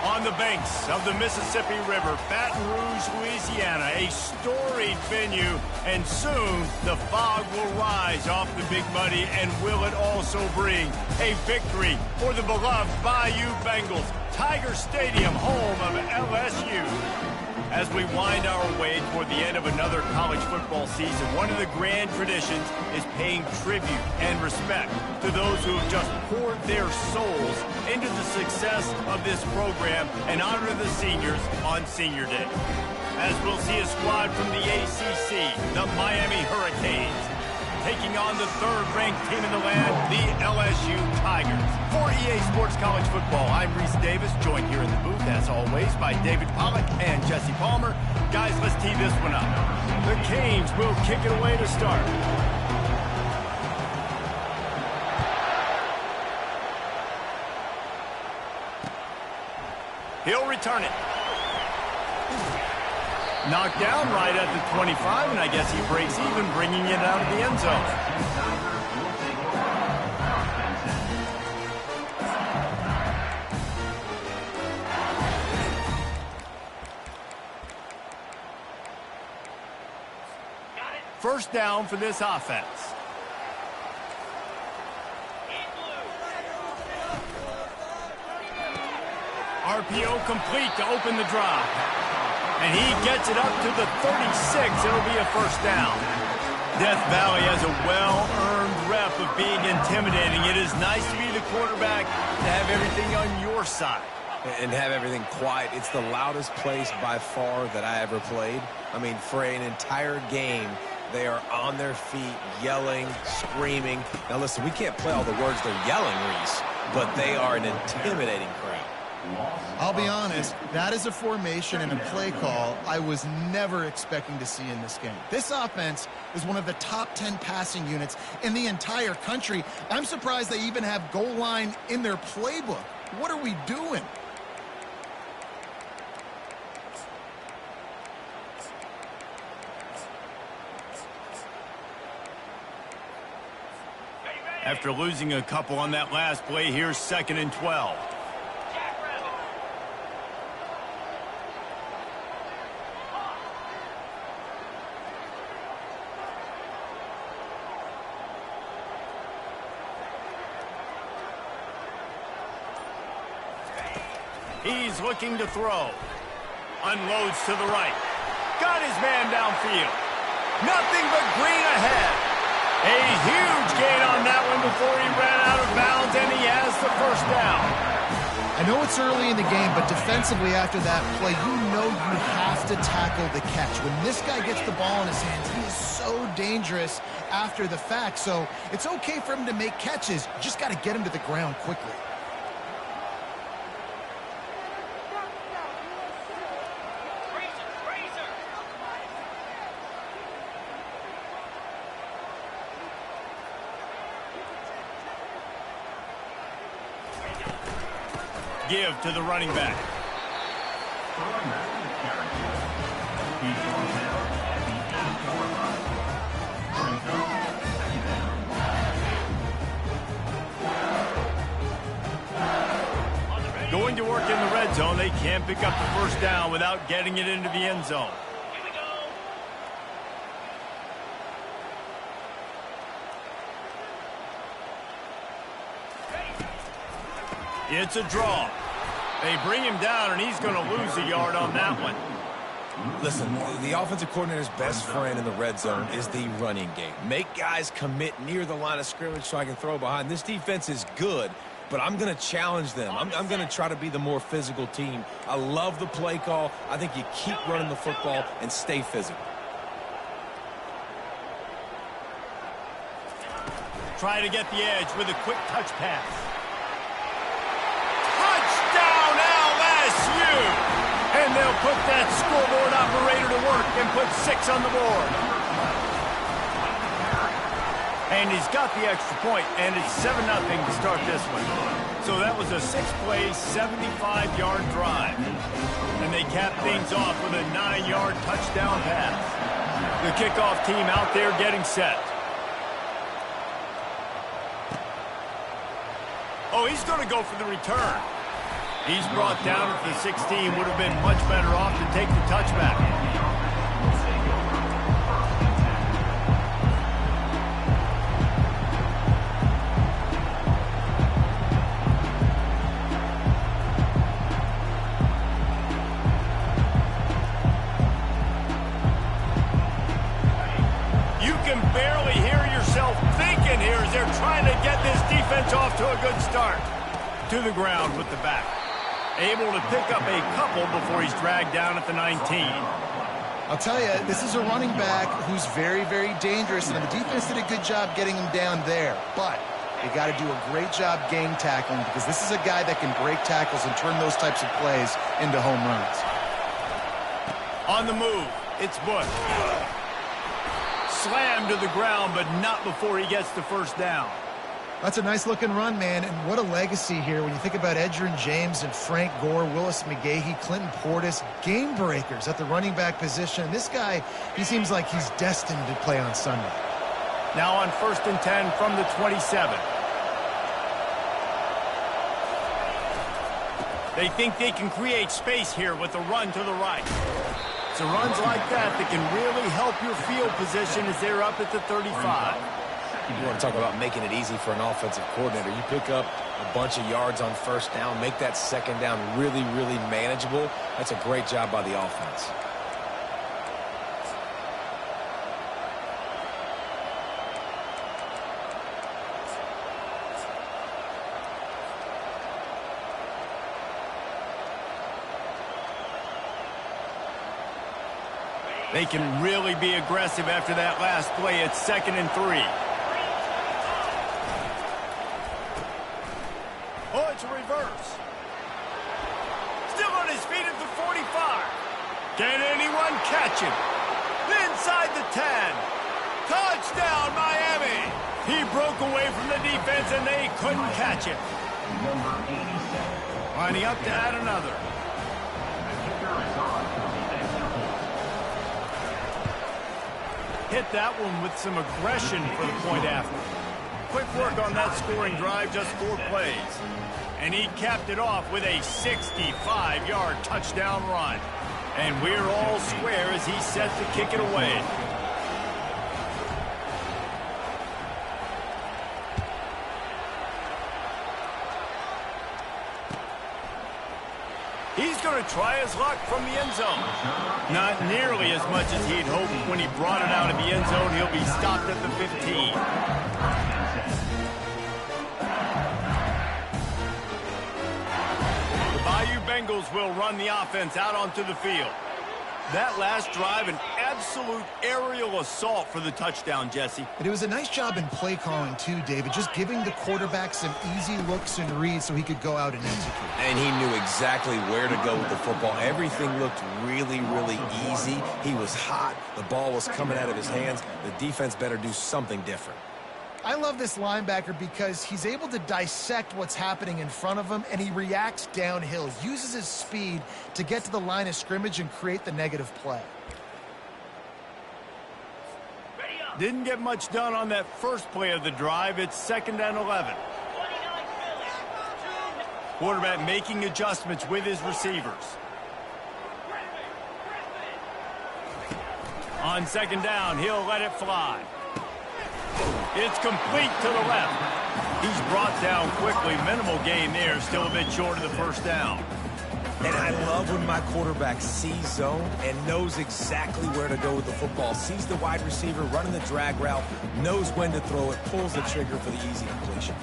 On the banks of the Mississippi River, Baton Rouge, Louisiana, a storied venue, and soon the fog will rise off the Big Muddy, and will it also bring a victory for the beloved Bayou Bengals, Tiger Stadium, home of LSU. As we wind our way toward the end of another college football season, one of the grand traditions is paying tribute and respect to those who have just poured their souls into the success of this program and honor the seniors on Senior Day. As we'll see a squad from the ACC, the Miami Hurricanes, taking on the third-ranked team in the land, the LSU Tigers. For EA Sports College Football, I'm Reese Davis, joined here in the booth, as always, by David Pollack and Jesse Palmer. Guys, let's tee this one up. The Canes will kick it away to start. He'll return it. Knocked down right at the 25, and I guess he breaks even, bringing it out of the end zone. First down for this offense. RPO complete to open the drive. And he gets it up to the 36. It'll be a first down. Death Valley has a well-earned rep of being intimidating. It is nice to be the quarterback, to have everything on your side. And have everything quiet. It's the loudest place by far that I ever played. I mean, for an entire game, they are on their feet, yelling, screaming. Now, listen, we can't play all the words they're yelling, Reese, but they are an intimidating crowd. I'll be honest, that is a formation and a play call I was never expecting to see in this game. This offense is one of the top 10 passing units in the entire country. I'm surprised they even have goal line in their playbook. What are we doing? After losing a couple on that last play, here's 2nd and 12. He's looking to throw. Unloads to the right. Got his man downfield. Nothing but green ahead. A huge gain on that one before he ran out of bounds, and he has the first down. I know it's early in the game, but defensively after that play, you know you have to tackle the catch. When this guy gets the ball in his hands, he is so dangerous after the fact. So it's okay for him to make catches. You just got to get him to the ground quickly. Give to the running back. Going to work in the red zone. They can't pick up the first down without getting it into the end zone. It's a draw. They bring him down, and he's going to lose a yard on that one. Listen, the offensive coordinator's best friend in the red zone is the running game. Make guys commit near the line of scrimmage so I can throw behind. This defense is good, but I'm going to challenge them. I'm going to try to be the more physical team. I love the play call. I think you keep running the football and stay physical. Try to get the edge with a quick touch pass. And they'll put that scoreboard operator to work and put 6 on the board. And he's got the extra point, and it's 7-0 to start this one. So that was a 6-play, 75-yard drive. And they cap things off with a 9-yard touchdown pass. The kickoff team out there getting set. Oh, he's going to go for the return. He's brought down at the 16. Would have been much better off to take the touchback. You can barely hear yourself thinking here as they're trying to get this defense off to a good start. To the ground with the back. Able to pick up a couple before he's dragged down at the 19. I'll tell you, this is a running back who's very, very dangerous, and the defense did a good job getting him down there. But they got to do a great job game tackling because this is a guy that can break tackles and turn those types of plays into home runs. On the move, it's Bush. Slammed to the ground, but not before he gets the first down. That's a nice-looking run, man, and what a legacy here when you think about Edgerrin James and Frank Gore, Willis McGahee, Clinton Portis, game breakers at the running back position. This guy, he seems like he's destined to play on Sunday. Now on 1st and 10 from the 27. They think they can create space here with a run to the right. So runs like that can really help your field position as they're up at the 35. You want to talk about making it easy for an offensive coordinator. You pick up a bunch of yards on first down, make that second down really, really manageable. That's a great job by the offense. They can really be aggressive after that last play. It's 2nd and 3. Oh, it's a reverse. Still on his feet at the 45. Can anyone catch him? Inside the 10. Touchdown, Miami. He broke away from the defense, and they couldn't catch him. Lining up to add another. Hit that one with some aggression for the point after. Quick work on that scoring drive, just 4 plays. And he capped it off with a 65-yard touchdown run. And we're all square as he's set to kick it away. He's going to try his luck from the end zone. Not nearly as much as he'd hoped when he brought it out of the end zone. He'll be stopped at the 15. Bengals will run the offense out onto the field. That last drive, an absolute aerial assault for the touchdown, Jesse. But it was a nice job in play calling, too, David, just giving the quarterback some easy looks and reads so he could go out and execute. And he knew exactly where to go with the football. Everything looked really, really easy. He was hot. The ball was coming out of his hands. The defense better do something different. I love this linebacker because he's able to dissect what's happening in front of him, and he reacts downhill, uses his speed to get to the line of scrimmage and create the negative play. Didn't get much done on that first play of the drive. It's 2nd and 11. Quarterback making adjustments with his receivers. On 2nd down, he'll let it fly. It's complete to the left. He's brought down quickly. Minimal gain there. Still a bit short of the first down. And I love when my quarterback sees zone and knows exactly where to go with the football. Sees the wide receiver running the drag route, knows when to throw it, pulls the trigger for the easy completion.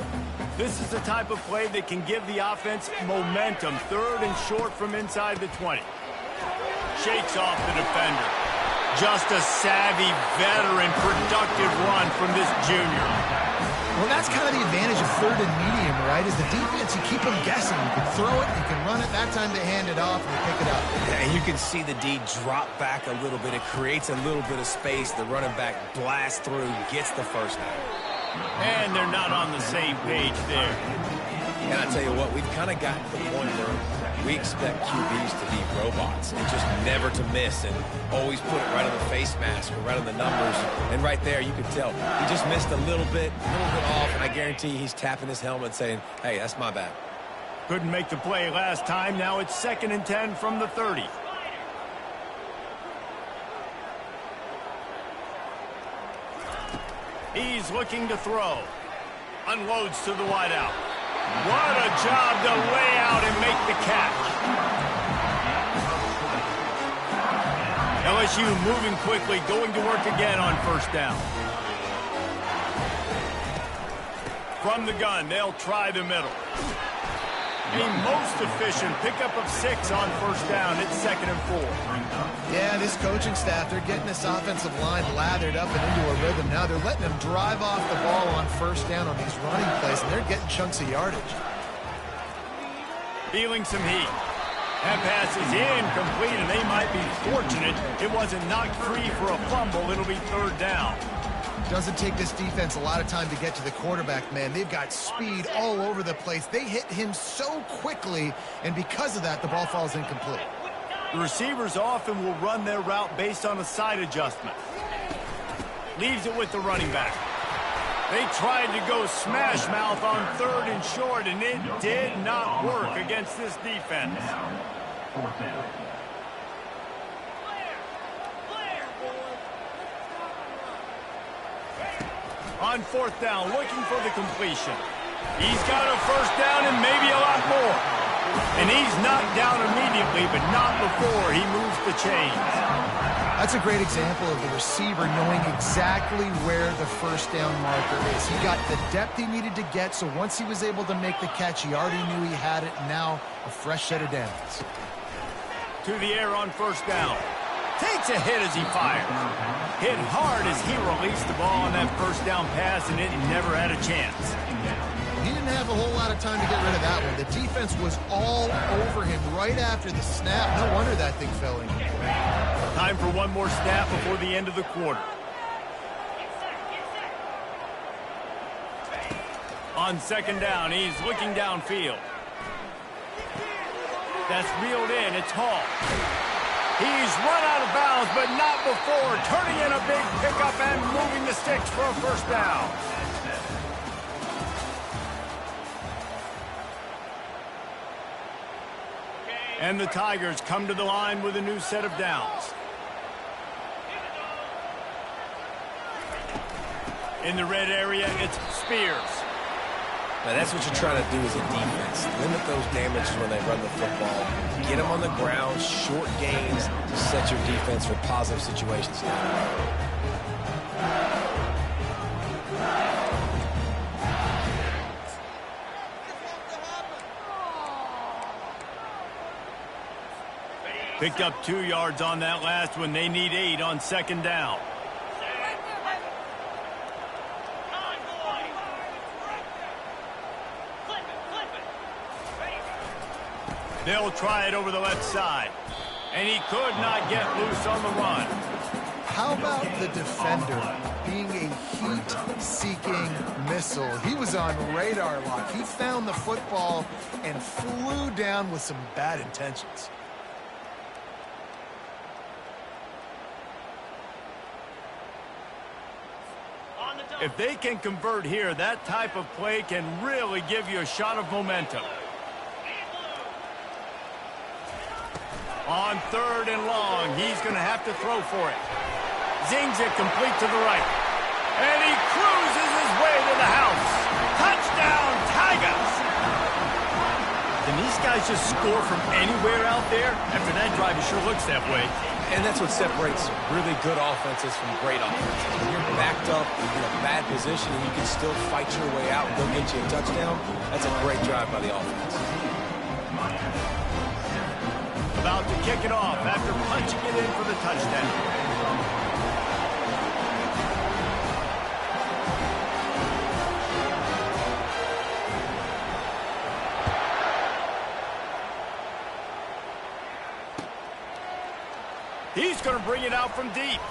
This is the type of play that can give the offense momentum. 3rd and short from inside the 20. Shakes off the defender. Just a savvy, veteran, productive run from this junior. Well, that's kind of the advantage of 3rd and medium, right? Is the defense, you keep them guessing. You can throw it, you can run it. That time to hand it off and pick it up. And you can see the D drop back a little bit. It creates a little bit of space. The running back blasts through, gets the first down. And they're not on the same page there. And I tell you what, we've kind of gotten to the point where we expect QBs to be robots and just never to miss and always put it right on the face mask or right on the numbers. And right there, you could tell he just missed a little bit off, and I guarantee he's tapping his helmet saying, hey, that's my bad. Couldn't make the play last time. Now it's 2nd and 10 from the 30. He's looking to throw. Unloads to the wideout. What a job to lay out and make the catch. LSU moving quickly, going to work again on 1st down. From the gun, they'll try the middle. The most efficient pickup of 6 on 1st down. It's 2nd and 4. Yeah, this coaching staff, they're getting this offensive line lathered up and into a rhythm. Now they're letting them drive off the ball on 1st down on these running plays, and they're getting chunks of yardage. Feeling some heat. That pass is incomplete, and they might be fortunate it wasn't knocked free for a fumble. It'll be 3rd down. Doesn't take this defense a lot of time to get to the quarterback, man. They've got speed all over the place. They hit him so quickly, and because of that, the ball falls incomplete. The receivers often will run their route based on a side adjustment. Leaves it with the running back. They tried to go smash mouth on 3rd and short, and it did not work against this defense. On 4th down, looking for the completion. He's got a 1st down and maybe a lot more. And he's knocked down immediately, but not before he moves the chains. That's a great example of the receiver knowing exactly where the 1st down marker is. He got the depth he needed to get, so once he was able to make the catch, he already knew he had it. Now a fresh set of downs. To the air on 1st down. Takes a hit as he fires. Hit hard as he released the ball on that 1st down pass, and it never had a chance. He didn't have a whole lot of time to get rid of that one. The defense was all over him right after the snap. No wonder that thing fell in. Time for one more snap before the end of the quarter. On 2nd down, he's looking downfield. That's reeled in. It's Hall. He's run out of bounds, but not before. Turning in a big pickup and moving the sticks for a 1st down. And the Tigers come to the line with a new set of downs. In the red area, it's Spears. Now that's what you're trying to do as a defense. Limit those damages when they run the football. Get them on the ground, short gains, set your defense for positive situations. Picked up 2 yards on that last one. They need 8 on 2nd down. They'll try it over the left side. And he could not get loose on the run. How about the defender being a heat-seeking missile? He was on radar lock. He found the football and flew down with some bad intentions. If they can convert here, that type of play can really give you a shot of momentum. On 3rd and long, he's going to have to throw for it. Zings it complete to the right. And he cruises his way to the house. Touchdown, Tigers! Can these guys just score from anywhere out there? After that drive, it sure looks that way. And that's what separates really good offenses from great offenses. When you're backed up in a bad position and you can still fight your way out and go get you a touchdown, that's a great drive by the offense. About to kick it off after punching it in for the touchdown. He's going to bring it out from deep.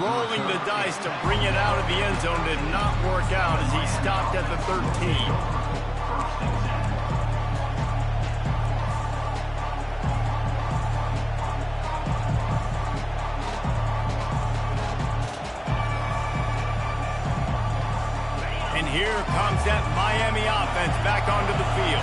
Rolling the dice to bring it out of the end zone did not work out as he stopped at the 13. Here comes that Miami offense back onto the field.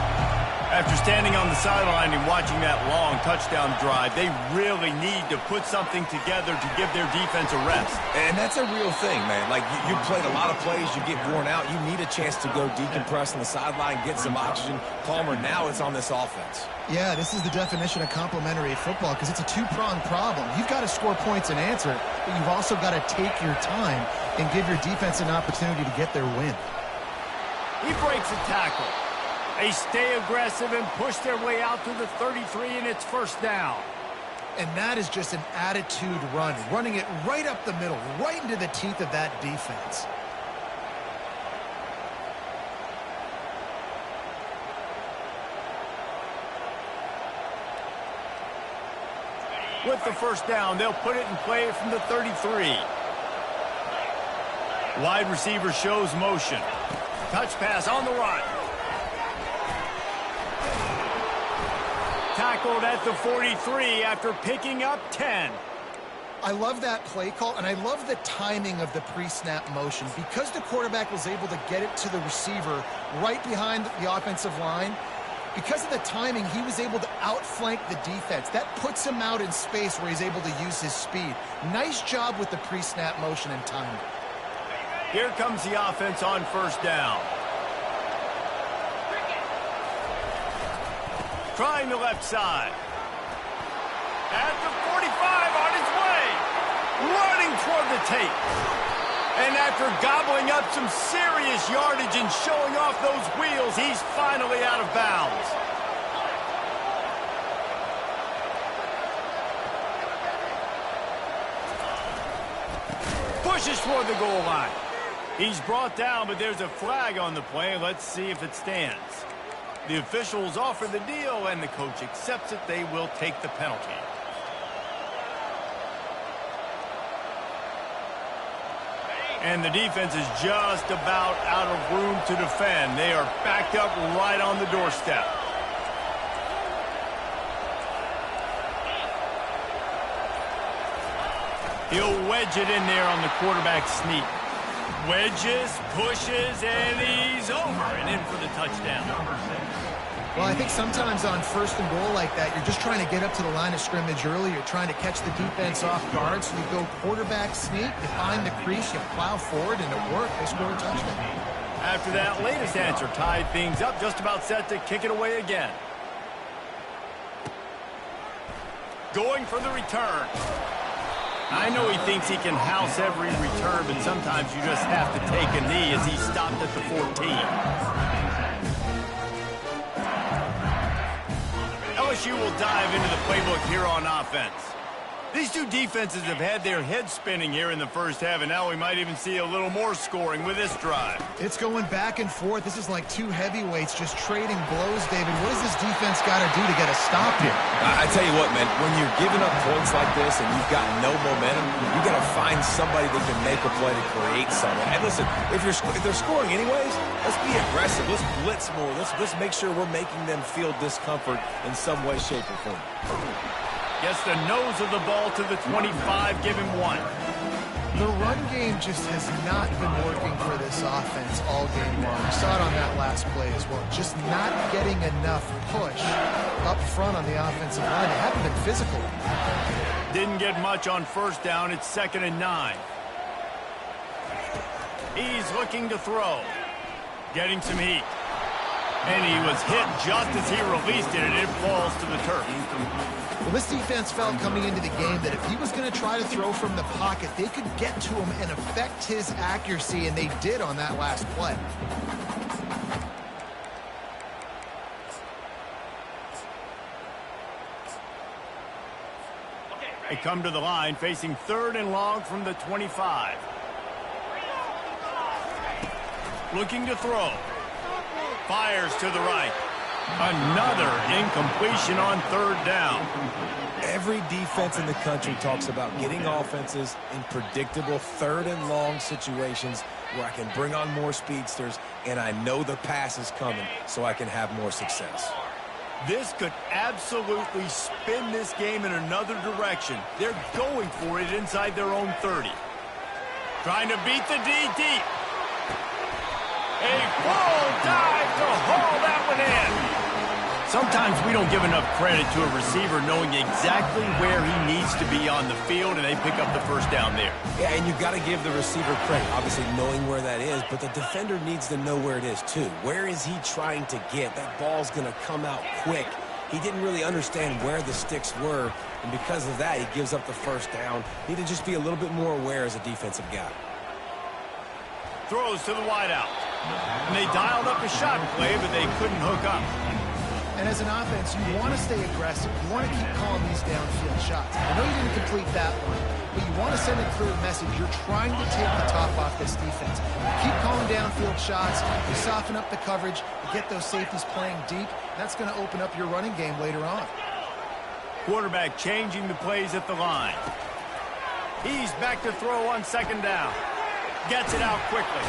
After standing on the sideline and watching that long touchdown drive, they really need to put something together to give their defense a rest. And that's a real thing, man. Like, you played a lot of plays, you get worn out, you need a chance to go decompress on the sideline, get some oxygen. Palmer, now it's on this offense. Yeah, this is the definition of complementary football because it's a two-pronged problem. You've got to score points and answer, but you've also got to take your time and give your defense an opportunity to get their win. He breaks a tackle. They stay aggressive and push their way out to the 33, and it's first down. And that is just an attitude run, running it right up the middle, right into the teeth of that defense. With the first down, they'll put it in play from the 33. Wide receiver shows motion. Touch pass on the run. Tackled at the 43 after picking up 10. I love that play call, and I love the timing of the pre-snap motion. Because the quarterback was able to get it to the receiver right behind the offensive line, because of the timing, he was able to outflank the defense. That puts him out in space where he's able to use his speed. Nice job with the pre-snap motion and timing. Here comes the offense on first down. Trying the left side. At the 45, on his way. Running toward the tape. And after gobbling up some serious yardage and showing off those wheels, he's finally out of bounds. Pushes toward the goal line. He's brought down, but there's a flag on the play. Let's see if it stands. The officials offer the deal, and the coach accepts it. They will take the penalty. And the defense is just about out of room to defend. They are backed up right on the doorstep. He'll wedge it in there on the quarterback sneak. Wedges, pushes, and he's over and in for the touchdown. Well, I think sometimes on first and goal like that, you're just trying to get up to the line of scrimmage early. You're trying to catch the defense off guard. So you go quarterback sneak, you find the crease, you plow forward, and it worked. They scored a touchdown. After that latest answer, tied things up, just about set to kick it away again. Going for the return. I know he thinks he can house every return, but sometimes you just have to take a knee as he stopped at the 14. LSU will dive into the playbook here on offense. These two defenses have had their heads spinning here in the first half, and now we might even see a little more scoring with this drive. It's going back and forth. This is like two heavyweights just trading blows, David. What does this defense got to do to get a stop here? I tell you what, man, when you're giving up points like this and you've got no momentum, you got to find somebody that can make a play to create something. And listen, if they're scoring anyways, let's be aggressive. Let's blitz more. Let's make sure we're making them feel discomfort in some way, shape, or form. Gets the nose of the ball to the 25, give him one. The run game just has not been working for this offense all game long. We saw it on that last play as well. Just not getting enough push up front on the offensive line. They haven't been physical. Didn't get much on first down. It's 2nd and 9. He's looking to throw. Getting some heat. And he was hit just as he released it, and it falls to the turf. Well, this defense felt coming into the game that if he was going to try to throw from the pocket, they could get to him and affect his accuracy, and they did on that last play. They come to the line, facing 3rd and long from the 25. Looking to throw. Fires to the right. Another incompletion on 3rd down. Every defense in the country talks about getting offenses in predictable 3rd and long situations where I can bring on more speedsters and I know the pass is coming so I can have more success. This could absolutely spin this game in another direction. They're going for it inside their own 30. Trying to beat the D deep. A full dive to haul that one in. Sometimes we don't give enough credit to a receiver knowing exactly where he needs to be on the field, and they pick up the first down there. Yeah, and you've got to give the receiver credit, obviously knowing where that is, but the defender needs to know where it is too. Where is he trying to get? That ball's going to come out quick. He didn't really understand where the sticks were, and because of that, he gives up the first down. Need to just be a little bit more aware as a defensive guy. Throws to the wideout. And they dialed up a shot play, but they couldn't hook up. And as an offense, you want to stay aggressive. You want to keep calling these downfield shots. I know you didn't complete that one, but you want to send a clear message. You're trying to take the top off this defense. You keep calling downfield shots. You soften up the coverage. You get those safeties playing deep. That's going to open up your running game later on. Quarterback changing the plays at the line. He's back to throw on second down. Gets it out quickly.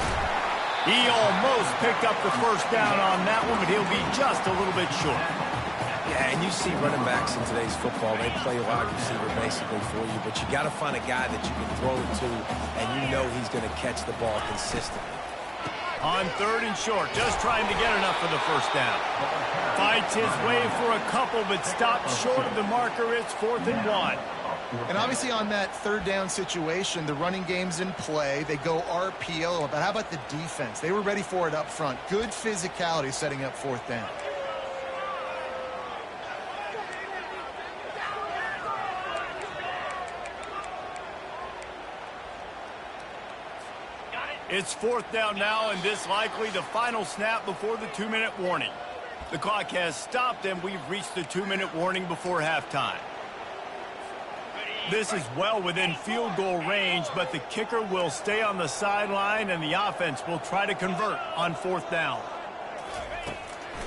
He almost picked up the first down on that one, but he'll be just a little bit short. Yeah, and you see running backs in today's football, they play wide receiver basically for you, but you got to find a guy that you can throw it to, and you know he's going to catch the ball consistently. On third and short, just trying to get enough for the first down. Fights his way for a couple, but stopped short of the marker. It's 4th and 1. And obviously on that third down situation, the running game's in play. They go RPO, but how about the defense? They were ready for it up front. Good physicality setting up 4th down. It's 4th down now, and this likely the final snap before the 2-minute warning. The clock has stopped, and we've reached the 2-minute warning before halftime. This is well within field goal range, but the kicker will stay on the sideline, and the offense will try to convert on 4th down.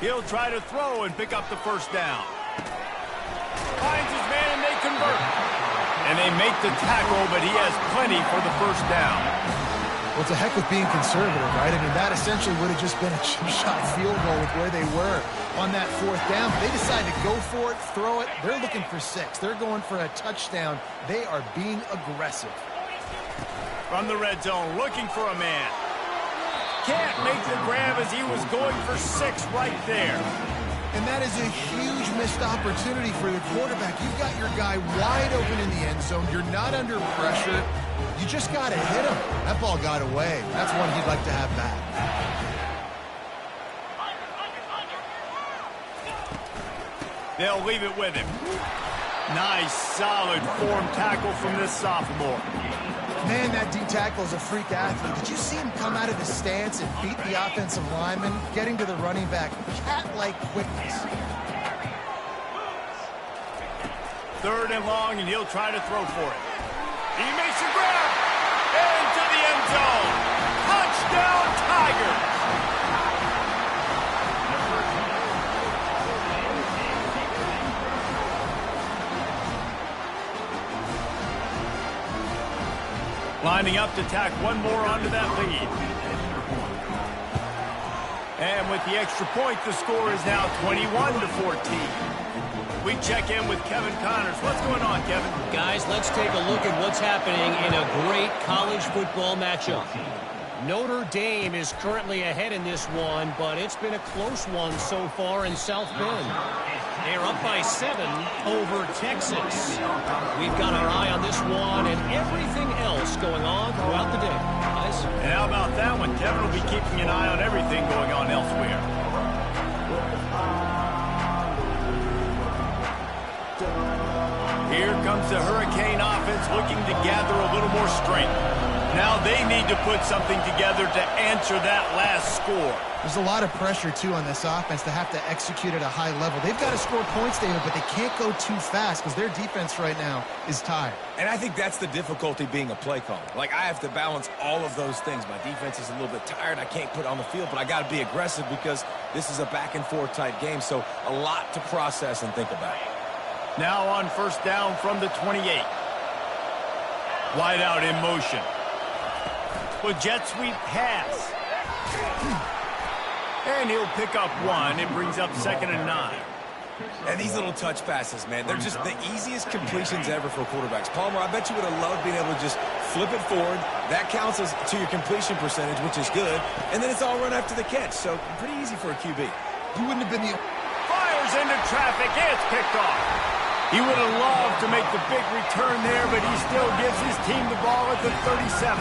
He'll try to throw and pick up the first down. Finds his man, and they convert. And they make the tackle, but he has plenty for the first down. Well, it's a heck of being conservative, right? I mean, that essentially would have just been a chip-shot field goal with where they were on that 4th down. They decide to go for it, throw it. They're looking for 6. They're going for a touchdown. They are being aggressive. From the red zone, looking for a man. Can't make the grab as he was going for 6 right there. And that is a huge missed opportunity for the quarterback. You've got your guy wide open in the end zone. You're not under pressure. You just got to hit him. That ball got away. That's one he'd like to have back. They'll leave it with him. Nice, solid form tackle from this sophomore. Man, that D tackle is a freak athlete. Did you see him come out of the stance and beat the offensive lineman, getting to the running back? Cat-like quickness. 3rd and long, and he'll try to throw for it. He makes a grab into the end zone. Touchdown, Tigers! Lining up to tack one more onto that lead. And with the extra point, the score is now 21-14. We check in with Kevin Connors. What's going on, Kevin? Guys, let's take a look at what's happening in a great college football matchup. Notre Dame is currently ahead in this one, but it's been a close one so far in South Bend. They're up by 7 over Texas. We've got our eye on this one and everything else going on throughout the day. Guys? And how about that one? Kevin will be keeping an eye on everything going on elsewhere. Here comes the Hurricane offense looking to gather a little more strength. Now they need to put something together to answer that last score. There's a lot of pressure, too, on this offense to have to execute at a high level. They've got to score points, David, but they can't go too fast because their defense right now is tired. And I think that's the difficulty being a play caller. Like, I have to balance all of those things. My defense is a little bit tired. I can't put it on the field, but I got to be aggressive because this is a back-and-forth type game, so a lot to process and think about. Now on first down from the 28. Wide out in motion. With jet sweep pass. And he'll pick up 1. It brings up 2nd and 9. And these little touch passes, man, they're just the easiest completions ever for quarterbacks. Palmer, I bet you would have loved being able to just flip it forward. That counts as to your completion percentage, which is good. And then it's all run after the catch. So pretty easy for a QB. You wouldn't have been the... Fires fires into traffic. It's picked off. He would have loved to make the big return there, but he still gives his team the ball at the 37.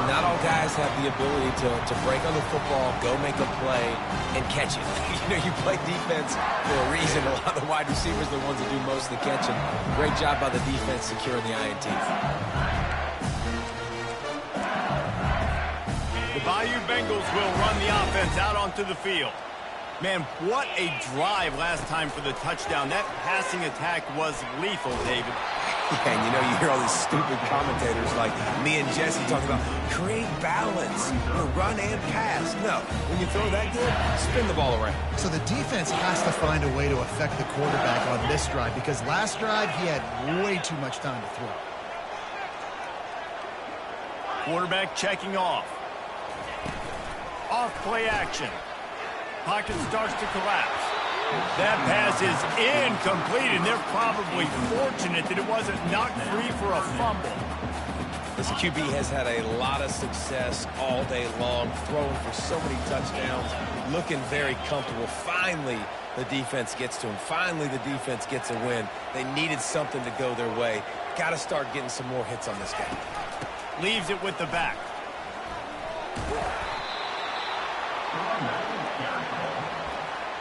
Not all guys have the ability to break on the football, go make a play, and catch it. You play defense for a reason. A lot of the wide receivers are the ones that do most of the catching. Great job by the defense securing the INT. The Bayou Bengals will run the offense out onto the field. Man, what a drive last time for the touchdown. That passing attack was lethal, David. Yeah, and you hear all these stupid commentators like me and Jesse talking about create balance, run and pass. No, when you throw that good, spin the ball around. So the defense has to find a way to affect the quarterback on this drive because last drive he had way too much time to throw. Quarterback checking off. Off play action. Pocket starts to collapse. That pass is incomplete, and they're probably fortunate that it wasn't knocked free for a fumble. This QB has had a lot of success all day long, throwing for so many touchdowns, looking very comfortable. Finally, the defense gets to him. Finally, the defense gets a win. They needed something to go their way. Got to start getting some more hits on this guy. Leaves it with the back.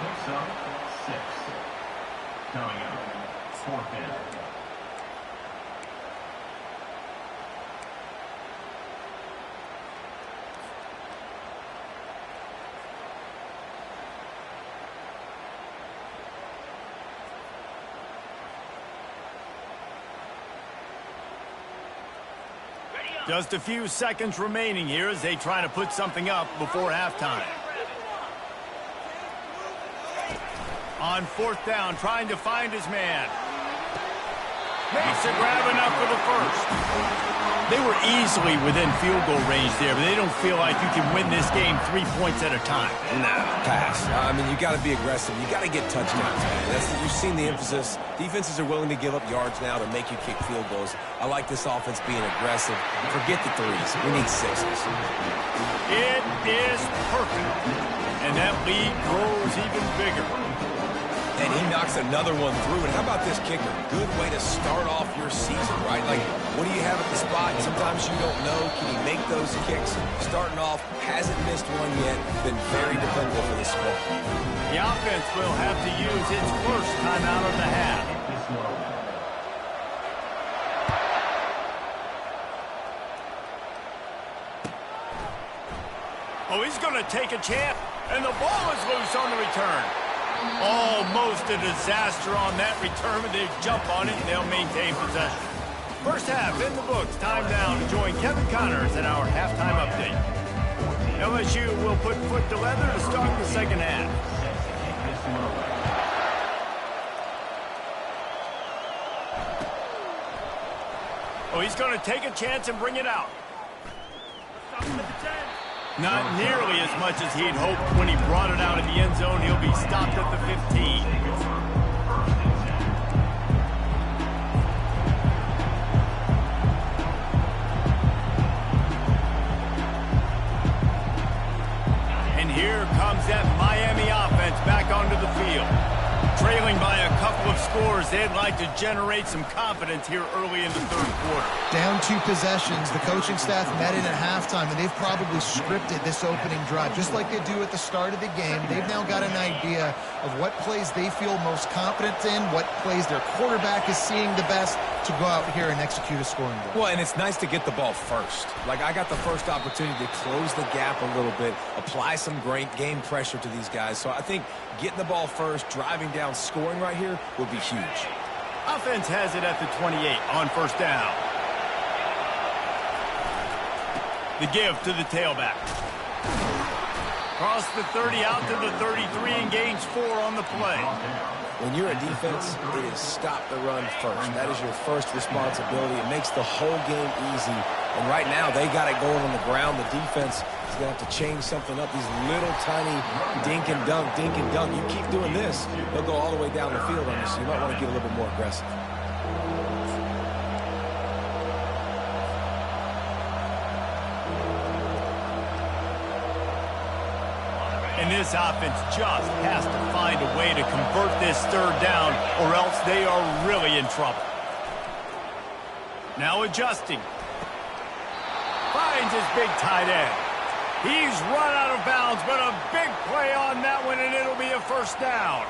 Picks up 6. Coming up, 4th down. Just a few seconds remaining here as they try to put something up before halftime. On 4th down, trying to find his man. Makes a grab enough for the first. They were easily within field goal range there, but they don't feel like you can win this game 3 points at a time. Nah, pass. I mean, you got to be aggressive. You got to get touchdowns, man. You've seen the emphasis. Defenses are willing to give up yards now to make you kick field goals. I like this offense being aggressive. Forget the threes. We need 6s. It is perfect. And that lead grows even bigger. And he knocks another one through. And how about this kicker? Good way to start off your season, right? Like, what do you have at the spot? Sometimes you don't know. Can he make those kicks? Starting off, hasn't missed one yet. Been very dependable for this squad. The offense will have to use its first timeout of the half. Oh, he's going to take a chance. And the ball is loose on the return. Almost a disaster on that return, but they jump on it and they'll maintain possession. First half in the books. Time down to join Kevin Connors at our halftime update. LSU will put foot to leather to start the second half. Oh, he's going to take a chance and bring it out. Not nearly as much as he'd hoped when he brought it out of the end zone. He'll be stopped at the 15. And here comes that Miami offense back onto the field. Trailing by a couple of scores, they'd like to generate some confidence here early in the third quarter. Down 2 possessions, the coaching staff met in at halftime, and they've probably scripted this opening drive. Just like they do at the start of the game, they've now got an idea of what plays they feel most confident in, what plays their quarterback is seeing the best to go out here and execute a scoring goal. Well, and it's nice to get the ball first. Like, I got the first opportunity to close the gap a little bit, apply some great game pressure to these guys. So I think getting the ball first, driving down, scoring right here would be huge. Offense has it at the 28 on first down. The give to the tailback. Cross the 30 out to the 33 and gains 4 on the play. When you're a defense, it is stop the run first. That is your first responsibility. It makes the whole game easy. And right now, they got it going on the ground. The defense is going to have to change something up. These little tiny dink and dunk, dink and dunk. You keep doing this, they'll go all the way down the field on you, so you might want to get a little bit more aggressive. And this offense just has to find a way to convert this third down, or else they are really in trouble. Now adjusting. Finds his big tight end. He's run out of bounds, but a big play on that one, and it'll be a first down.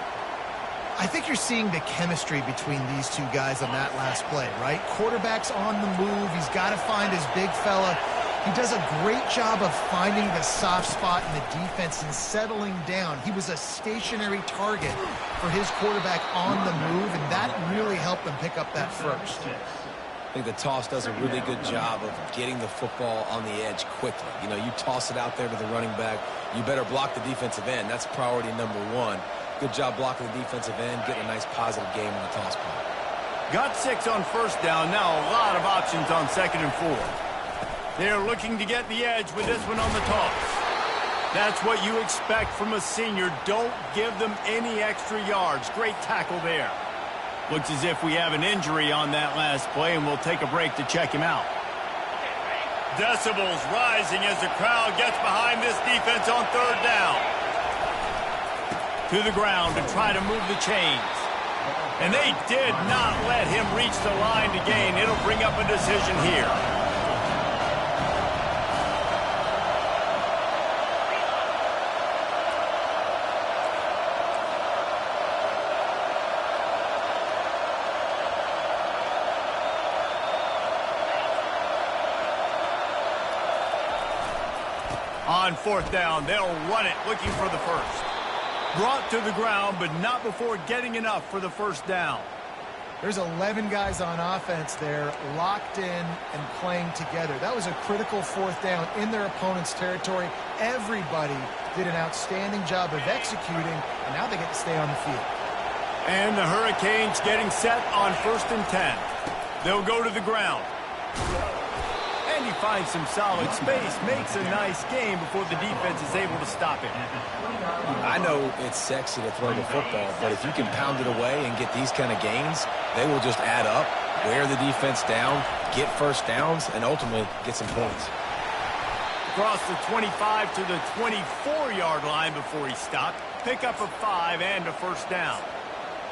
I think you're seeing the chemistry between these two guys on that last play, right? Quarterback's on the move. He's got to find his big fella. He does a great job of finding the soft spot in the defense and settling down. He was a stationary target for his quarterback on the move, and that really helped them pick up that first. I think the toss does a really good job of getting the football on the edge quickly. You know, you toss it out there to the running back. You better block the defensive end. That's priority number one. Good job blocking the defensive end, getting a nice positive game in the toss play. Got 6 on first down. Now a lot of options on 2nd and 4. They're looking to get the edge with this one on the toss. That's what you expect from a senior. Don't give them any extra yards. Great tackle there. Looks as if we have an injury on that last play, and we'll take a break to check him out. Decibels rising as the crowd gets behind this defense on 3rd down. To the ground to try to move the chains. And they did not let him reach the line to gain. It'll bring up a decision here. On 4th down, they'll run it, looking for the first. Brought to the ground, but not before getting enough for the first down. There's 11 guys on offense there, locked in and playing together. That was a critical 4th down in their opponent's territory. Everybody did an outstanding job of executing, and now they get to stay on the field. And the Hurricanes getting set on 1st and 10. They'll go to the ground. And he finds some solid space, makes a nice game before the defense is able to stop him. I know it's sexy to throw the football, but if you can pound it away and get these kind of gains, they will just add up, wear the defense down, get first downs, and ultimately get some points. Across the 25 to the 24-yard line before he stopped. Pick up a 5 and a first down.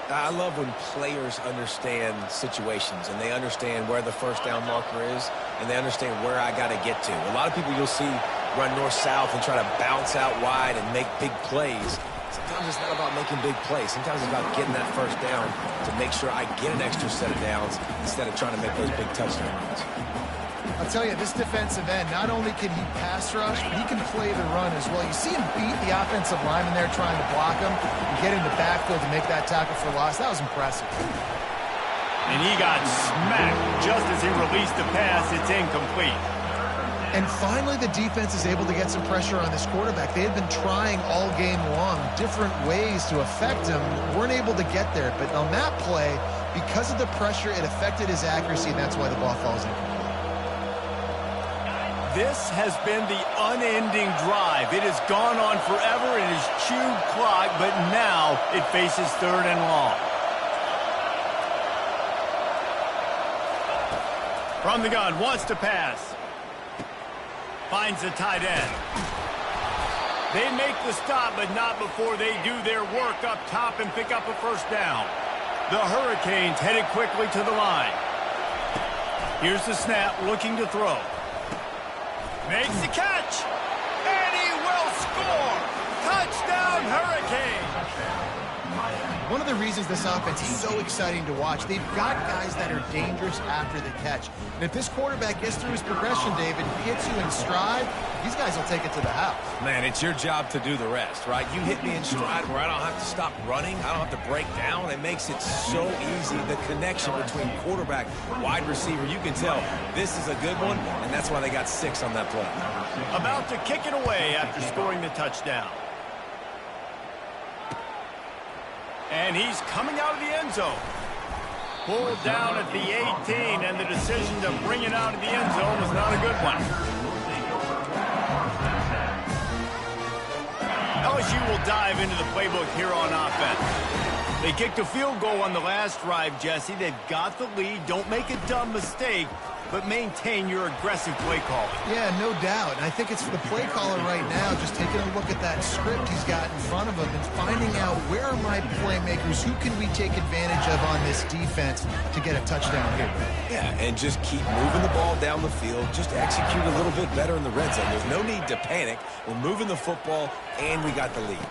I love when players understand situations and they understand where the first down marker is and they understand where I got to get to. A lot of people you'll see run north-south and try to bounce out wide and make big plays. Sometimes it's not about making big plays. Sometimes it's about getting that first down to make sure I get an extra set of downs instead of trying to make those big touchdown runs. I'll tell you, this defensive end, not only can he pass rush, but he can play the run as well. You see him beat the offensive lineman there trying to block him and get in the backfield to make that tackle for loss. That was impressive. And he got smacked just as he released the pass. It's incomplete. And finally, the defense is able to get some pressure on this quarterback. They had been trying all game long different ways to affect him. Weren't able to get there. But on that play, because of the pressure, it affected his accuracy, and that's why the ball falls incomplete. This has been the unending drive. It has gone on forever. It has chewed clock, but now it faces 3rd and long. From the gun, wants to pass. Finds the tight end. They make the stop, but not before they do their work up top and pick up a first down. The Hurricanes headed quickly to the line. Here's the snap, looking to throw. Makes the catch, and he will score. Touchdown, Hurricanes. One of the reasons this offense is so exciting to watch, they've got guys that are dangerous after the catch. And if this quarterback gets through his progression, David, hits you in stride, these guys will take it to the house. Man, it's your job to do the rest, right? You hit me in stride where I don't have to stop running. I don't have to break down. It makes it so easy. The connection between quarterback, wide receiver, you can tell this is a good one, and that's why they got 6 on that play. About to kick it away after scoring the touchdown. And he's coming out of the end zone. Pulled down at the 18, and the decision to bring it out of the end zone was not a good one. LSU will dive into the playbook here on offense. They kicked a field goal on the last drive, Jesse. They've got the lead. Don't make a dumb mistake, but maintain your aggressive play calling. Yeah, no doubt. And I think it's for the play caller right now, just taking a look at that script he's got in front of him and finding out where are my playmakers, who can we take advantage of on this defense to get a touchdown here. Yeah, and just keep moving the ball down the field. Just execute a little bit better in the red zone. There's no need to panic. We're moving the football, and we got the lead.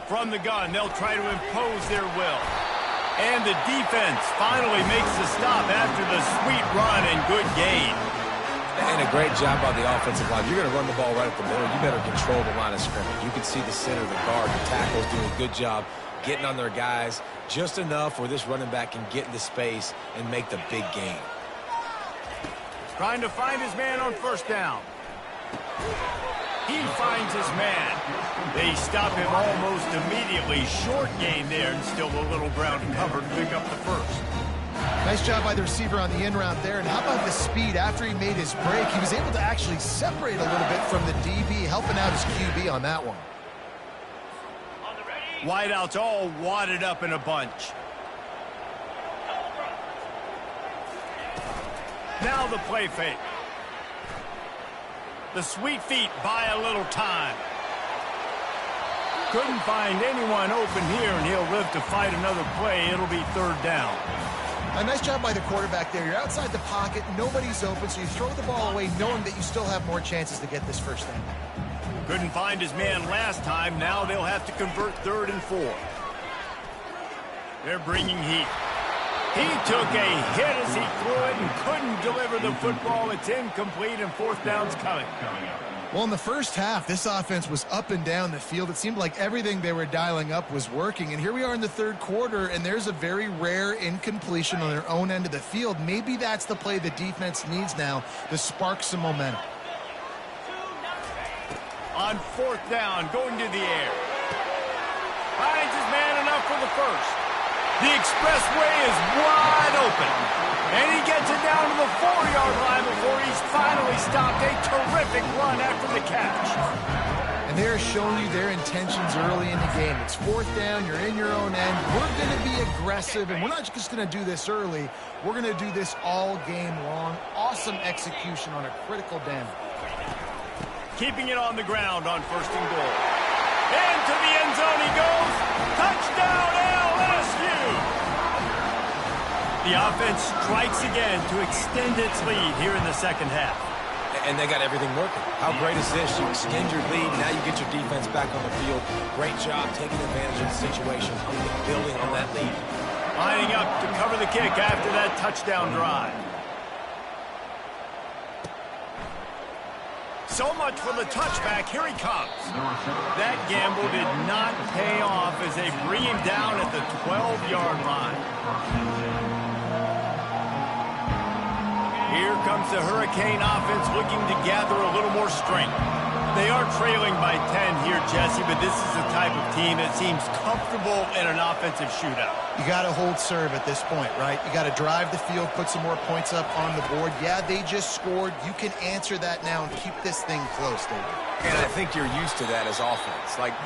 From the gun, they'll try to impose their will. And the defense finally makes the stop after the sweet run and good gain. And a great job by the offensive line. You're going to run the ball right at the middle. You better control the line of scrimmage. You can see the center, the guard, the tackles doing a good job getting on their guys just enough where this running back can get into space and make the big gain. Trying to find his man on first down. He finds his man. They stop him almost immediately. Short gain there and still a little ground to cover to pick up the first. Nice job by the receiver on the in route there. And how about the speed? After he made his break, he was able to actually separate a little bit from the DB, helping out his QB on that one. Wideouts all wadded up in a bunch. Now the play fake. The sweet feet buy a little time. Couldn't find anyone open here, and he'll live to fight another play. It'll be third down. A nice job by the quarterback there. You're outside the pocket, nobody's open, so you throw the ball away knowing that you still have more chances to get this first down. Couldn't find his man last time. Now they'll have to convert 3rd and 4. They're bringing heat. He took a hit as he threw it and couldn't deliver the football. It's incomplete, and 4th down's coming. Well, in the first half, this offense was up and down the field. It seemed like everything they were dialing up was working. And here we are in the 3rd quarter, and there's a very rare incompletion on their own end of the field. Maybe that's the play the defense needs now to spark some momentum. On 4th down, going to the air. Finds his man enough for the first. The expressway is wide open. And he gets it down to the 4-yard line before he's finally stopped. A terrific run after the catch. And they're showing you their intentions early in the game. It's 4th down. You're in your own end. We're going to be aggressive, and we're not just going to do this early. We're going to do this all game long. Awesome execution on a critical down. Keeping it on the ground on 1st and goal. Into the end zone he goes. Touchdown, LSU! The offense strikes again to extend its lead here in the second half. And they got everything working. How great is this? You extend your lead, now you get your defense back on the field. Great job taking advantage of the situation, building on that lead. Lining up to cover the kick after that touchdown drive. So much for the touchback. Here he comes. That gamble did not pay off as they bring him down at the 12-yard line. Here comes the Hurricane offense looking to gather a little more strength. They are trailing by 10 here, Jesse, but this is the type of team that seems comfortable in an offensive shootout. You got to hold serve at this point, right? You got to drive the field, put some more points up on the board. Yeah, they just scored. You can answer that now and keep this thing close, David. And I think you're used to that as offense. Like,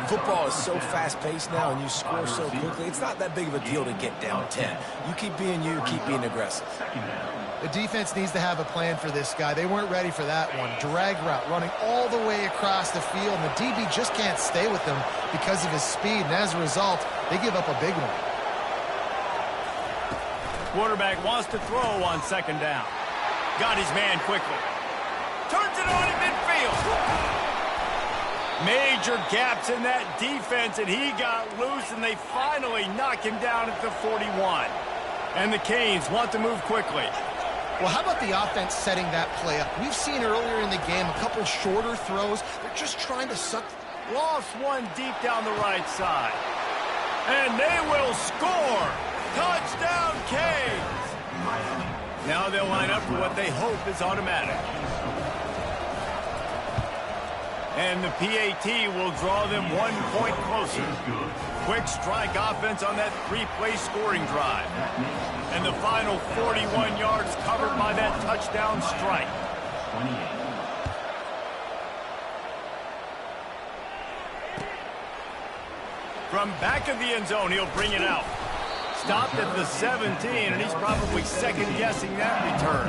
football is so fast-paced now and you score so quickly, it's not that big of a deal to get down 10. You keep being aggressive. The defense needs to have a plan for this guy. They weren't ready for that one. Drag route running all the way across the field, and the DB just can't stay with them because of his speed, and as a result, they give up a big one. Quarterback wants to throw on 2nd down. Got his man quickly. Turns it on in midfield. Major gaps in that defense, and he got loose, and they finally knock him down at the 41. And the Canes want to move quickly. Well, how about the offense setting that play up? We've seen earlier in the game a couple shorter throws. They're just trying to suck. Lost one deep down the right side. And they will score. Touchdown, Canes. Now they'll line up for what they hope is automatic. And the PAT will draw them 1 point closer. Quick strike offense on that 3-play scoring drive. And the final 41 yards covered by that touchdown strike. 28. From back of the end zone, he'll bring it out. Stopped at the 17, and he's probably second-guessing that return.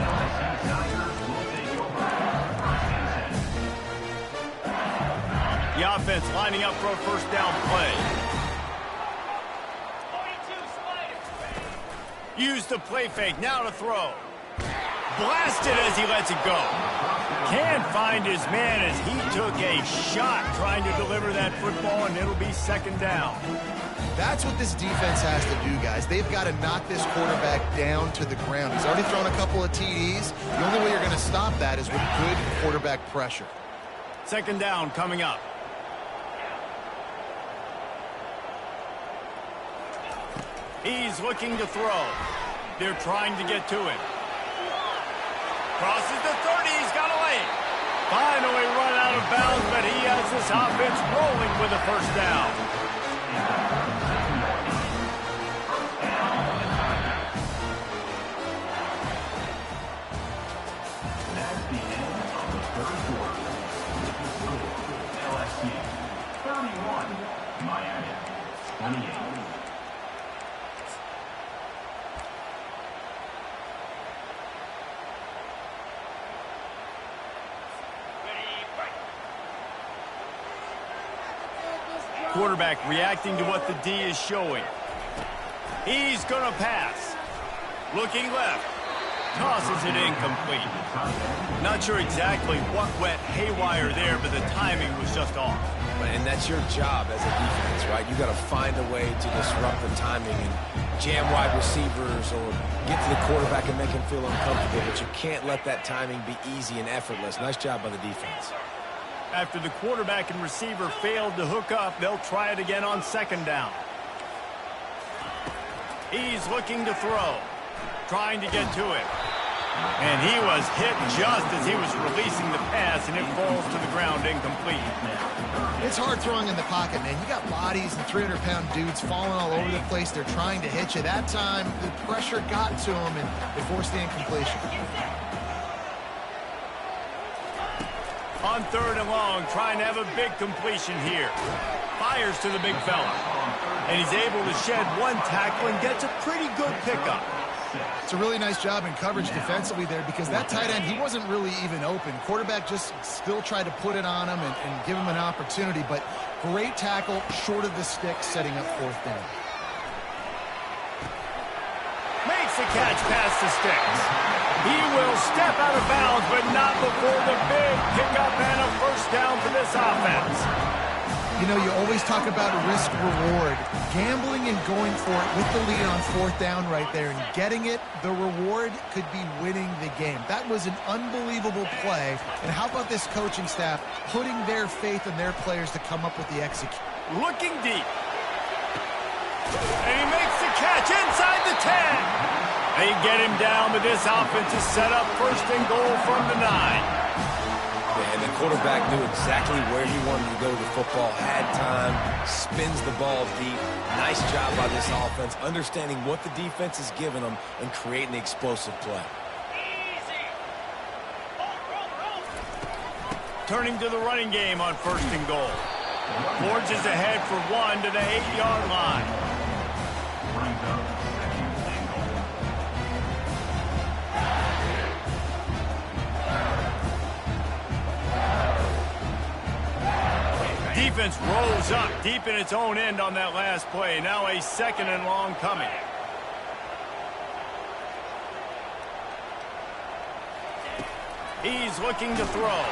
The offense lining up for a first down play. Use the play fake, now to throw. Blasted as he lets it go. Can't find his man as he took a shot trying to deliver that football, and it'll be second down. That's what this defense has to do, guys. They've got to knock this quarterback down to the ground. He's already thrown a couple of TDs. The only way you're going to stop that is with good quarterback pressure. Second down coming up. He's looking to throw. They're trying to get to him. Crosses the 30, he's got a lane. Finally run out of bounds, but he has this offense rolling with a first down. That's the end of the third quarter. LSU 31, Miami 28. Quarterback reacting to what the D is showing. He's going to pass. Looking left. Tosses it incomplete. Not sure exactly what went haywire there, but the timing was just off. And that's your job as a defense, right? You got to find a way to disrupt the timing and jam wide receivers or get to the quarterback and make him feel uncomfortable, but you can't let that timing be easy and effortless. Nice job by the defense. After the quarterback and receiver failed to hook up, they'll try it again on second down. He's looking to throw, trying to get to it. And he was hit just as he was releasing the pass, and it falls to the ground incomplete. It's hard throwing in the pocket, man. You got bodies and 300-pound dudes falling all over the place. They're trying to hit you. That time, the pressure got to him, and they forced the incompletion. On third and long, trying to have a big completion here. Fires to the big fella. And he's able to shed one tackle and gets a pretty good pickup. It's a really nice job in coverage defensively there because that tight end, he wasn't really even open. Quarterback just still tried to put it on him and give him an opportunity, but great tackle short of the stick, setting up fourth down. Makes the catch past the sticks. He will step out of bounds, but not before the big pickup and a first down for this offense. You know, you always talk about risk-reward. Gambling and going for it with the lead on fourth down right there and getting it, the reward could be winning the game. That was an unbelievable play. And how about this coaching staff putting their faith in their players to come up with the execution? Looking deep. And he makes the catch inside the 10. They get him down, but this offense is set up first and goal from the 9. And the quarterback knew exactly where he wanted to go with the football, had time, spins the ball deep. Nice job by this offense, understanding what the defense is giving them and creating the explosive play. Turning to the running game on first and goal. Forges ahead for one to the 8-yard line. Defense rolls up deep in its own end on that last play. Now a second and long coming. He's looking to throw.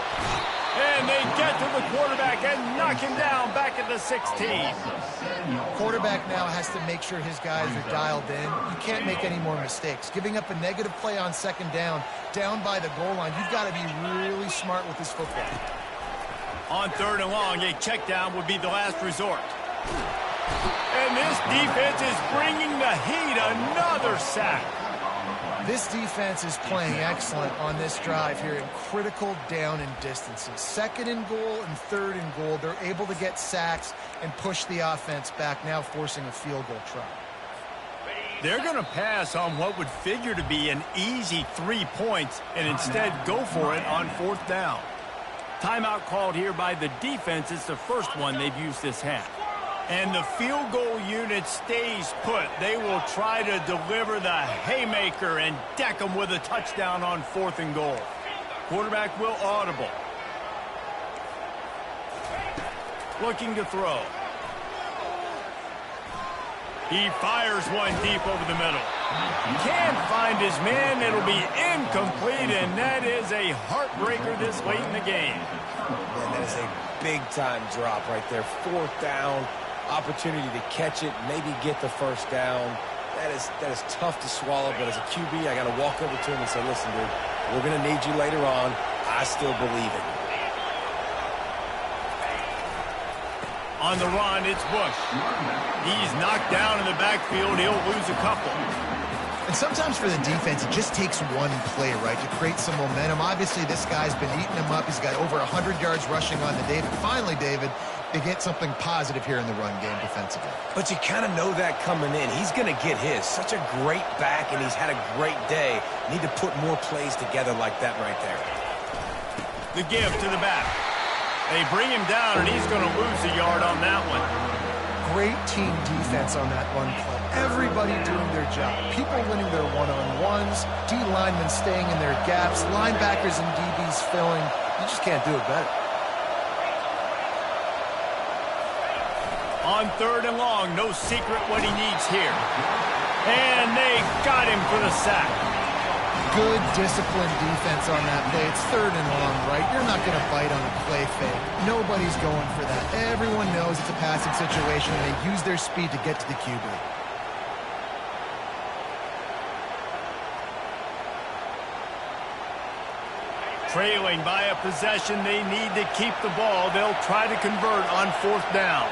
And they get to the quarterback and knock him down back at the 16. Quarterback now has to make sure his guys are dialed in. You can't make any more mistakes. Giving up a negative play on second down by the goal line, you've got to be really smart with this football. On third and long, a check down would be the last resort. And this defense is bringing the heat. Another sack. This defense is playing excellent on this drive here in critical down and distances. Second and goal and third and goal. They're able to get sacks and push the offense back, now forcing a field goal try. They're going to pass on what would figure to be an easy 3 points and instead go for it on fourth down. Timeout called here by the defense. It's the first one they've used this half. And the field goal unit stays put. They will try to deliver the haymaker and deck them with a touchdown on 4th and goal. Quarterback will audible. Looking to throw. He fires one deep over the middle. Can't find his man. It'll be incomplete, and that is a heartbreaker this late in the game. Man, that is a big-time drop right there. 4th down, opportunity to catch it, maybe get the first down. That is tough to swallow, but as a QB, I got to walk over to him and say, listen, dude, we're going to need you later on. I still believe it. On the run, it's Bush. He's knocked down in the backfield. He'll lose a couple. And sometimes for the defense, it just takes one play, right, to create some momentum. Obviously, this guy's been eating him up. He's got over 100 yards rushing on the day. But finally, David, they get something positive here in the run game defensively. But you kind of know that coming in. He's going to get his. Such a great back, and he's had a great day. Need to put more plays together like that right there. The give to the back. They bring him down, and he's going to lose a yard on that one. Great team defense on that run play. Everybody doing their job. People winning their one-on-ones, D linemen staying in their gaps, linebackers and DBs filling. You just can't do it better. On 3rd and long, no secret what he needs here. And they got him for the sack. Good disciplined defense on that play. It's 3rd and long, right? You're not going to bite on a play fake. Nobody's going for that. Everyone knows it's a passing situation, and they use their speed to get to the QB. Trailing by a possession, they need to keep the ball. They'll try to convert on 4th down.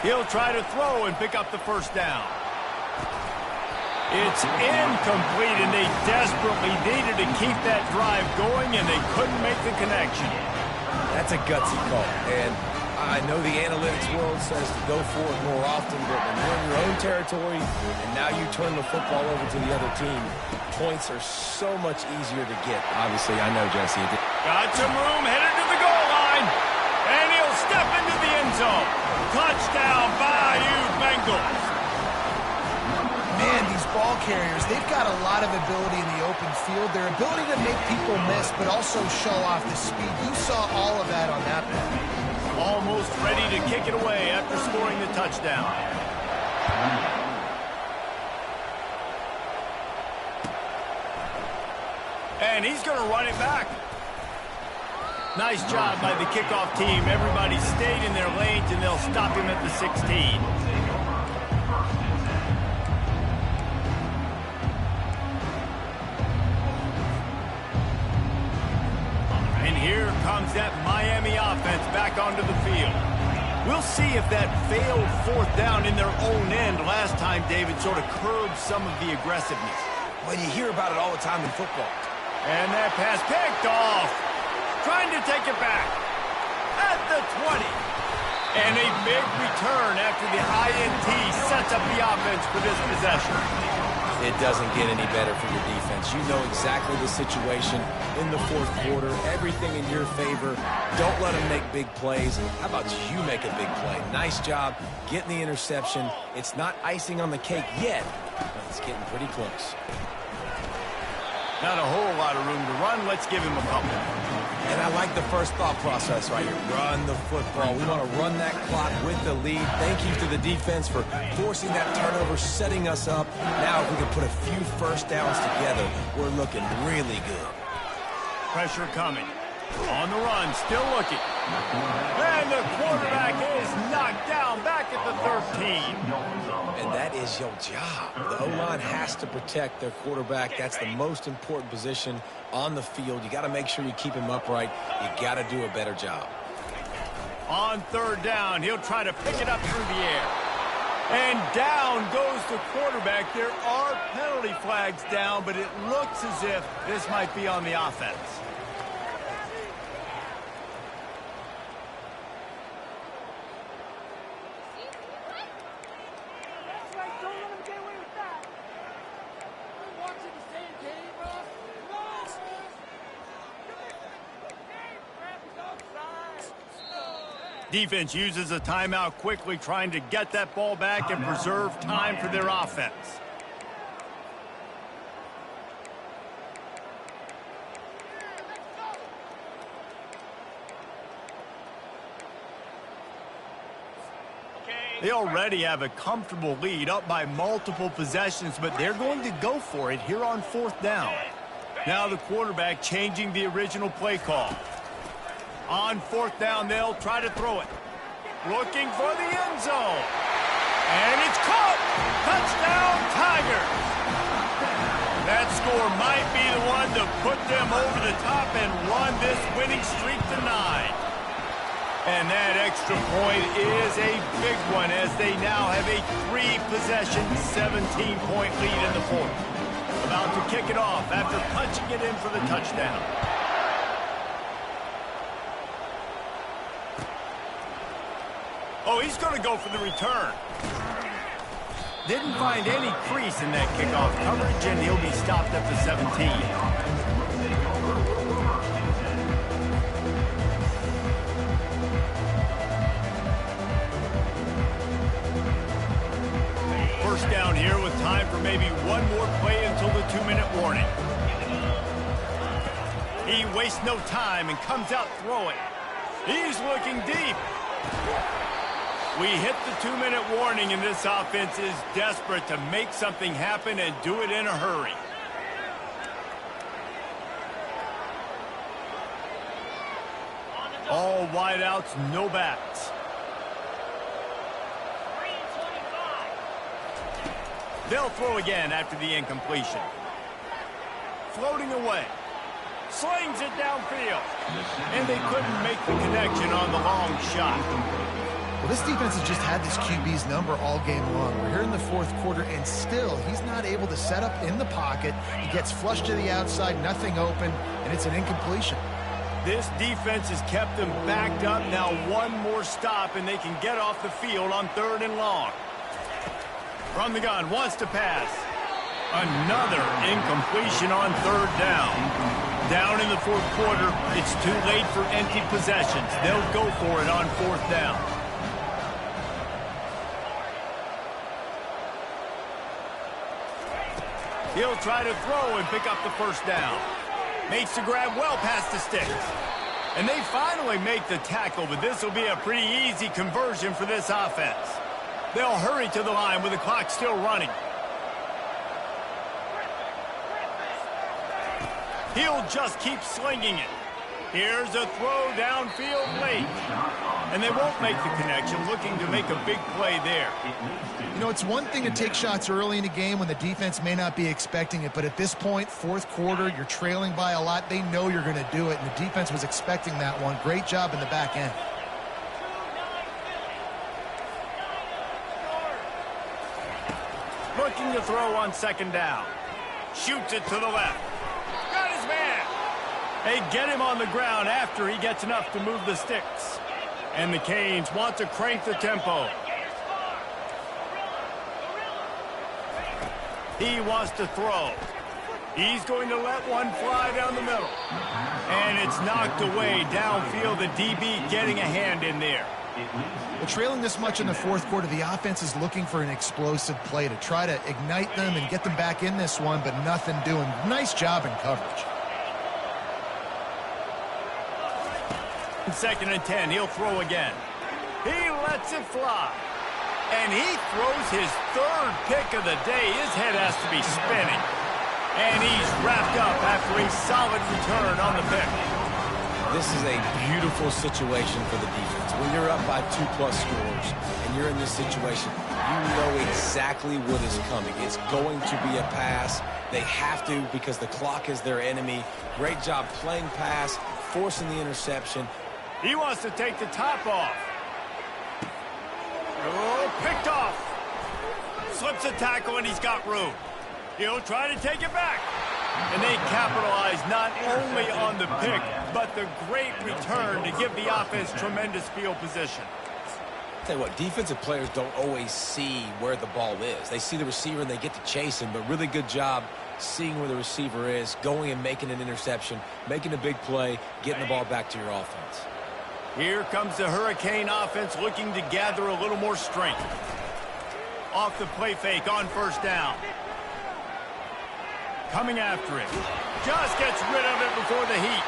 He'll try to throw and pick up the first down. It's incomplete, and they desperately needed to keep that drive going, and they couldn't make the connection. That's a gutsy call, and I know the analytics world says to go for it more often, but when you're in your own territory and now you turn the football over to the other team, points are so much easier to get. Obviously, I know, Jesse. Got some room, headed to the goal line, and he'll step into the end zone. Touchdown, Bayou Bengals. Man, these ball carriers, they've got a lot of ability in the open field. Their ability to make people miss, but also show off the speed. You saw all of that on that play. Almost ready to kick it away after scoring the touchdown. And he's going to run it back. Nice job by the kickoff team. Everybody stayed in their lanes, and they'll stop him at the 16. And here comes that Miami offense back onto the field. We'll see if that failed 4th down in their own end last time, David, sort of curbed some of the aggressiveness. Well, you hear about it all the time in football. And that pass picked off. Trying to take it back at the 20. And a big return after the INT sets up the offense for this possession. It doesn't get any better for your defense. You know exactly the situation in the 4th quarter. Everything in your favor. Don't let them make big plays. How about you make a big play? Nice job getting the interception. It's not icing on the cake yet, but it's getting pretty close. Not a whole lot of room to run. Let's give him a couple. And I like the first thought process right here. Run the football. We want to run that clock with the lead. Thank you to the defense for forcing that turnover, setting us up. Now if we can put a few first downs together, we're looking really good. Pressure coming. On the run, still looking. And the quarterback is knocked down back at the 13. And that is your job. The O-line has to protect their quarterback. That's the most important position on the field. You got to make sure you keep him upright. You got to do a better job. On 3rd down, he'll try to pick it up through the air. And down goes the quarterback. There are penalty flags down, but it looks as if this might be on the offense. Defense uses a timeout quickly, trying to get that ball back and preserve time for their offense. They already have a comfortable lead, up by multiple possessions, but they're going to go for it here on 4th down. Now the quarterback changing the original play call. On 4th down, they'll try to throw it. Looking for the end zone. And it's caught. Touchdown, Tigers. That score might be the one to put them over the top and run this winning streak to 9. And that extra point is a big one as they now have a 3-possession, 17-point lead in the 4th. About to kick it off after punching it in for the touchdown. Oh, he's going to go for the return. Didn't find any crease in that kickoff coverage, and he'll be stopped at the 17. First down here with time for maybe one more play until the 2-minute warning. He wastes no time and comes out throwing. He's looking deep. We hit the 2-minute warning, and this offense is desperate to make something happen and do it in a hurry. All wideouts, no backs. They'll throw again after the incompletion. Floating away. Slings it downfield. And they couldn't make the connection on the long shot. Well, this defense has just had this QB's number all game long. We're here in the 4th quarter, and still, he's not able to set up in the pocket. He gets flushed to the outside, nothing open, and it's an incompletion. This defense has kept them backed up. Now one more stop, and they can get off the field on 3rd and long. From the gun, wants to pass. Another incompletion on 3rd down. Down in the 4th quarter, it's too late for empty possessions. They'll go for it on 4th down. He'll try to throw and pick up the 1st down. Makes the grab well past the sticks. And they finally make the tackle, but this will be a pretty easy conversion for this offense. They'll hurry to the line with the clock still running. He'll just keep slinging it. Here's a throw downfield late. And they won't make the connection, looking to make a big play there. You know, it's one thing to take shots early in a game when the defense may not be expecting it, but at this point, 4th quarter, you're trailing by a lot. They know you're going to do it, and the defense was expecting that one. Great job in the back end. Looking to throw on 2nd down. Shoots it to the left. Got his man. They get him on the ground after he gets enough to move the sticks. And the Canes want to crank the tempo. He wants to throw. He's going to let one fly down the middle. And it's knocked away downfield. The DB getting a hand in there. Well, trailing this much in the 4th quarter, the offense is looking for an explosive play to try to ignite them and get them back in this one, but nothing doing. Nice job in coverage. 2nd and 10, he'll throw again. He lets it fly. And he throws his 3rd pick of the day. His head has to be spinning. And he's wrapped up after a solid return on the pick. This is a beautiful situation for the defense. When you're up by 2+ scores and you're in this situation, you know exactly what is coming. It's going to be a pass. They have to because the clock is their enemy. Great job playing pass, forcing the interception. He wants to take the top off. Oh, picked off. Slips a tackle and he's got room. He'll try to take it back. And they capitalize not only on the pick, but the great return to give the offense tremendous field position. Tell you what, defensive players don't always see where the ball is. They see the receiver and they get to chase him, but really good job seeing where the receiver is, going and making an interception, making a big play, getting the ball back to your offense. Here comes the Hurricane offense looking to gather a little more strength. Off the play fake on first down. Coming after it. Just gets rid of it before the heat.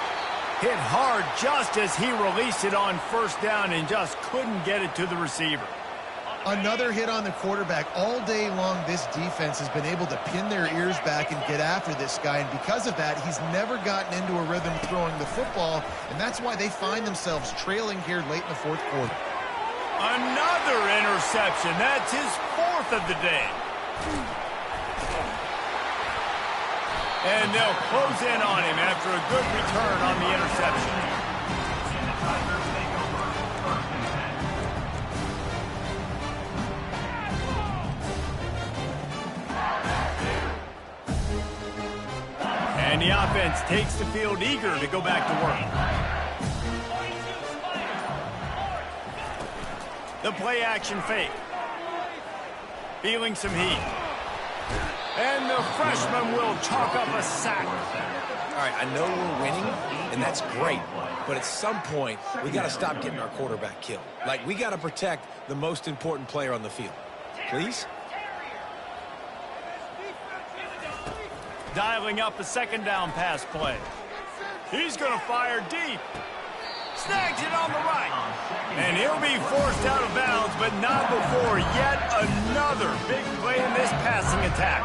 Hit hard just as he released it on first down and just couldn't get it to the receiver. Another hit on the quarterback. All day long, this defense has been able to pin their ears back and get after this guy, and because of that, he's never gotten into a rhythm throwing the football, and that's why they find themselves trailing here late in the fourth quarter. Another interception. That's his fourth of the day. And they'll close in on him after a good return on the interception. And the offense takes the field eager to go back to work. The play action fake. Feeling some heat. And the freshman will chalk up a sack. All right, I know we're winning, and that's great. But at some point, we got to stop getting our quarterback killed. Like, we got to protect the most important player on the field. Please? Dialing up a second down pass play. He's going to fire deep. Snags it on the right. And he'll be forced out of bounds, but not before yet another big play in this passing attack.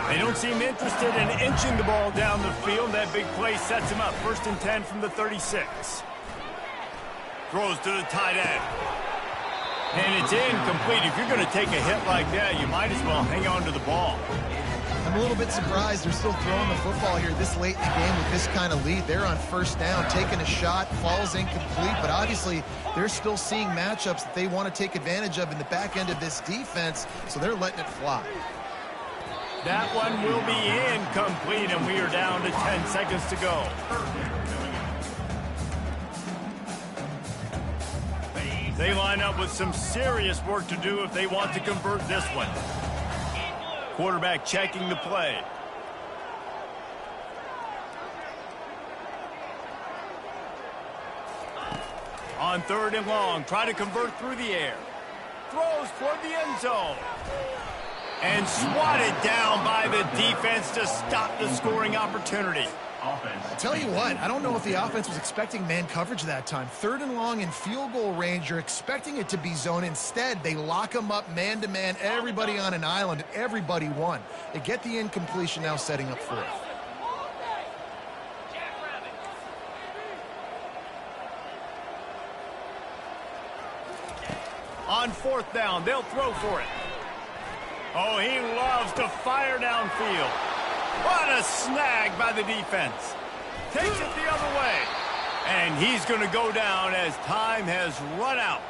They don't seem interested in inching the ball down the field. That big play sets him up. 1st and 10 from the 36. Throws to the tight end. And it's incomplete. If you're going to take a hit like that, you might as well hang on to the ball. I'm a little bit surprised they're still throwing the football here this late in the game with this kind of lead. They're on first down, taking a shot, falls incomplete, but obviously they're still seeing matchups that they want to take advantage of in the back end of this defense, so they're letting it fly. That one will be incomplete, and we are down to 10 seconds to go. They line up with some serious work to do if they want to convert this one. Quarterback checking the play. On 3rd and long, try to convert through the air. Throws toward the end zone. And swatted down by the defense to stop the scoring opportunity. I tell you what, I don't know if the offense was expecting man coverage that time. 3rd and long in field goal range, you're expecting it to be zone. Instead, they lock them up man-to-man, everybody on an island, and everybody won. They get the incompletion now setting up 4th. On 4th down, they'll throw for it. Oh, he loves to fire downfield. What a snag by the defense. Takes it the other way. And he's going to go down as time has run out.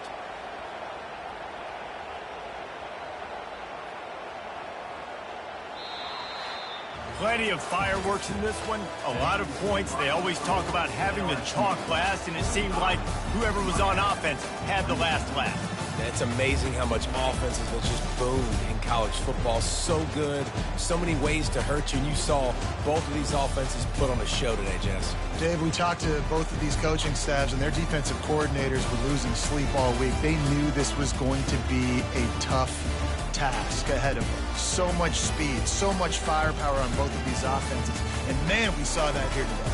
Plenty of fireworks in this one. A lot of points. They always talk about having the chalk last, and it seemed like whoever was on offense had the last laugh. It's amazing how much offenses will just boom in college football. So good, so many ways to hurt you, and you saw both of these offenses put on a show today, Jess. Dave, we talked to both of these coaching staffs, and their defensive coordinators were losing sleep all week. They knew this was going to be a tough task ahead of them. So much speed, so much firepower on both of these offenses, and man, we saw that here today.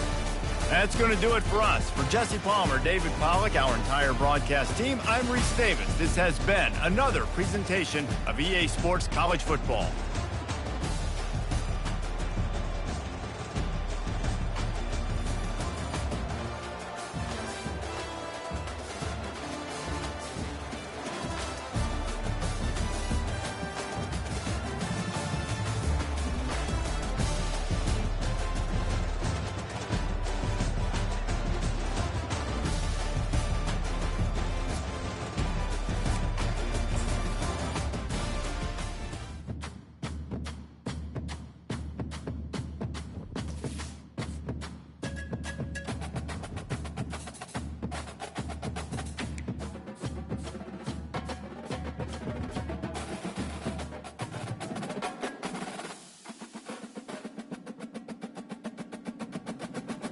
That's going to do it for us. For Jesse Palmer, David Pollack, our entire broadcast team, I'm Reese Davis. This has been another presentation of EA Sports College Football.